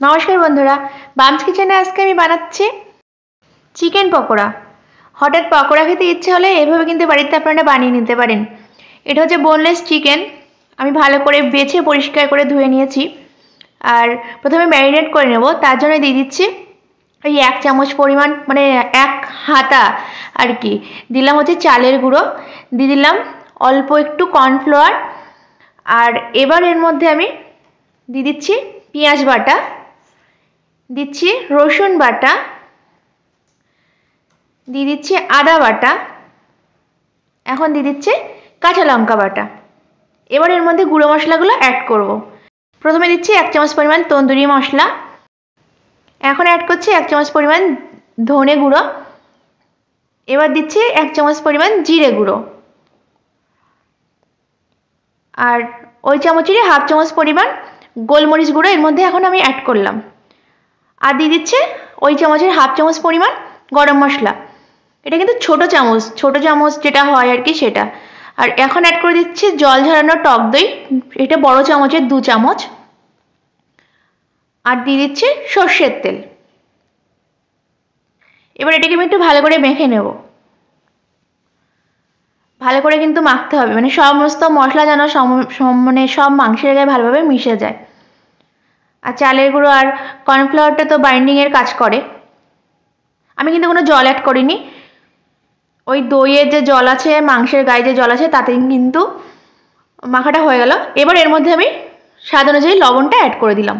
নমস্কার বন্ধুরা, বামস কিচেনে আজকে আমি বানাচ্ছি চিকেন পকোড়া। হঠাৎ পকোড়া খেতে ইচ্ছে হলে এভাবে কিন্তু বাড়িতে আপনারা বানিয়ে নিতে পারেন। এটা হচ্ছে বোনলেস চিকেন। আমি ভালো করে বেছে পরিষ্কার করে ধুয়ে নিয়েছি। আর প্রথমে ম্যারিনেট করে নেব, তার জন্য দিয়ে দিচ্ছি এই 1 চামচ পরিমাণ, মানে 1 হাতা আর কি দিলাম হচ্ছে চালের গুঁড়ো, দিয়ে দিলাম অল্প একটু কর্নফ্লাওয়ার। আর এবার এর মধ্যে আমি দিয়ে দিচ্ছি পেঁয়াজ বাটা, দিচ্ছি রসুন বাটা, দিয়ে দিচ্ছি আদা বাটা, এখন দিয়ে দিচ্ছি কাঁচা লঙ্কা বাটা। এবার এর মধ্যে গুঁড়ো মশলাগুলো অ্যাড করব। প্রথমে দিচ্ছি 1 চামচ পরিমাণ তন্দুরি মশলা, এখন অ্যাড করছি 1 চামচ পরিমাণ ধনে গুঁড়ো, এবার দিচ্ছি 1 চামচ পরিমাণ জিরে গুঁড়ো, আর ওই চামচেরই হাফ চামচ পরিমাণ গোলমরিচ গুঁড়ো এর মধ্যে এখন আমি অ্যাড করলাম। আর দিয়ে দিচ্ছে ওই চামচের হাফ চামচ পরিমাণ গরম মশলা। এটা কিন্তু ছোট চামচ যেটা হয় আর কি সেটা। আর এখন অ্যাড করে দিচ্ছি জল ঝরানো টক দই, এটা বড় চামচের 2 চামচ। আর দিয়ে দিচ্ছি সর্ষের তেল। এবার এটাকে আমি একটু ভালো করে মেখে নেব। ভালো করে কিন্তু মাখতে হবে, মানে সমস্ত মশলা যেন মানে সব মাংসের গায়ে ভালোভাবে মিশে যায়। আর চালের গুঁড়ো আর কর্নফ্লাওয়ারটা তো বাইন্ডিংয়ের কাজ করে। আমি কিন্তু কোনো জল অ্যাড করিনি, ওই দইয়ের যে জল আছে, মাংসের গায়ে যে জল আছে তাতেই কিন্তু মাখাটা হয়ে গেল। এবার এর মধ্যে আমি স্বাদ অনুযায়ী লবণটা অ্যাড করে দিলাম,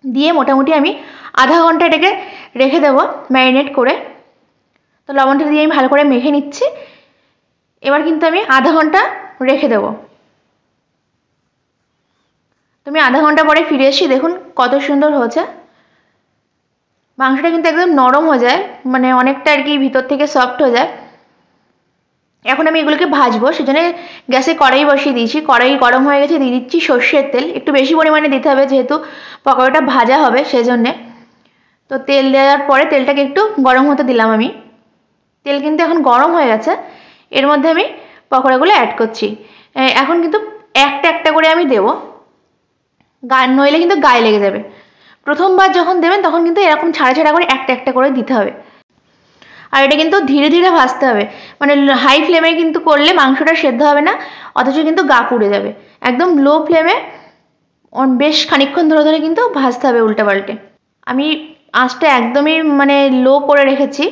দিয়ে মোটামুটি আমি আধা ঘন্টা এটাকে রেখে দেবো ম্যারিনেট করে। তো লবণটা দিয়ে আমি ভালো করে মেখে নিচ্ছি। এবার কিন্তু আমি আধা ঘন্টা রেখে দেবো। তুমি আধা ঘন্টা পরে ফিরে এসে দেখুন কত সুন্দর হয়েছে। মাংসটা কিন্তু একদম নরম হয়ে যায়, মানে অনেকটা আর কি ভিতর থেকে সফট হয়ে যায়। এখন আমি এগুলোকে ভাজবো, সেজন্য গ্যাসে কড়াই বসিয়ে দিয়েছি। কড়াই গরম হয়ে গেছে, দিয়ে দিচ্ছি সর্ষের তেল। একটু বেশি পরিমাণে দিতে হবে যেহেতু পকোড়াটা ভাজা হবে সেজন্যে। তো তেল দেওয়ার পরে তেলটাকে একটু গরম হতে দিলাম আমি। তেল কিন্তু এখন গরম হয়ে গেছে। এর মধ্যে আমি পকোড়াগুলো অ্যাড করছি। এখন কিন্তু একটা একটা করে আমি দেবো, নইলে কিন্তু গায়ে লেগে যাবে। প্রথমবার যখন দেবেন তখন কিন্তু এরকম ছাড়া ছাড়া করে একটা একটা করে দিতে হবে। আর এটা কিন্তু ধীরে ধীরে ভাজতে হবে, মানে হাই ফ্লেমে কিন্তু করলে মাংসটা সেদ্ধ হবে না, অথচ কিন্তু গা পুড়ে যাবে। একদম লো ফ্লেমে বেশ খানিকক্ষণ ধরে ধরে কিন্তু ভাজতে হবে উল্টে পাল্টে। আমি আঁচটা একদমই মানে লো করে রেখেছি,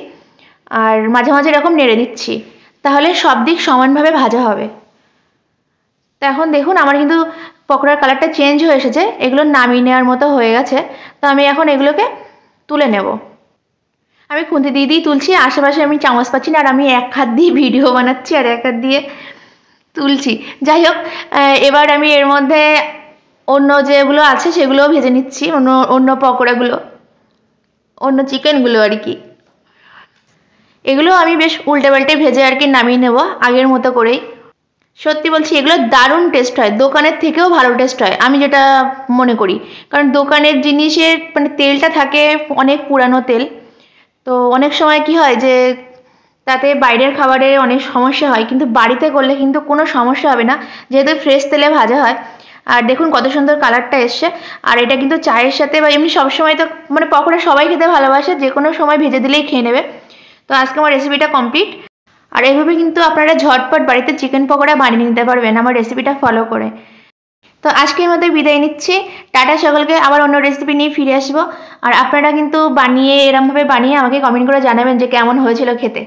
আর মাঝে মাঝে এরকম নেড়ে দিচ্ছি, তাহলে সব দিক সমানভাবে ভাজা হবে। তো এখন দেখুন আমার কিন্তু পকোড়ার কালারটা চেঞ্জ হয়ে এসেছে, এগুলো নামিয়ে নেওয়ার মতো হয়ে গেছে। তো আমি এখন এগুলোকে তুলে নেব। আমি খুন্তি দিয়ে তুলছি, আশেপাশে আমি চামচ পাচ্ছি না, আর আমি এক হাত দিয়ে ভিডিও বানাচ্ছি আর এক হাত দিয়ে তুলছি। যাই হোক, এবার আমি এর মধ্যে অন্য যেগুলো আছে সেগুলোও ভেজে নিচ্ছি, অন্য পকোড়াগুলো, অন্য চিকেনগুলো আর কি। এগুলো আমি বেশ উল্টে পাল্টে ভেজে আর কি নামিয়ে নেব আগের মতো করেই। সত্যি বলছি এগুলো দারুণ টেস্ট হয়, দোকানের থেকেও ভালো টেস্ট হয় আমি যেটা মনে করি। কারণ দোকানের জিনিসের মানে তেলটা থাকে অনেক পুরানো তেল। তো অনেক সময় কি হয় যে তাতে বাইরের খাবারে অনেক সমস্যা হয়, কিন্তু বাড়িতে করলে কিন্তু কোনো সমস্যা হবে না, যেহেতু ফ্রেশ তেলে ভাজা হয়। আর দেখুন কত সুন্দর কালারটা এসছে। আর এটা কিন্তু চায়ের সাথে বা এমনি সবসময় তো মানে পকোড়া সবাই খেতে ভালোবাসে, যে কোনো সময় ভেজে দিলেই খেয়ে নেবে। তো আজকে আমার রেসিপিটা কমপ্লিট। আর এইভাবে কিন্তু আপনারা ঝটপট বাড়িতে চিকেন পকোড়া বানিয়ে নিতে পারবেন আমার রেসিপিটা ফলো করে। তো আজকের মতো বিদায় নিচ্ছি, টাটা সকলকে। আবার অন্য রেসিপি নিয়ে ফিরে আসবো। আর আপনারা কিন্তু এরমভাবে বানিয়ে আমাকে কমেন্ট করে জানাবেন যে কেমন হয়েছিল খেতে।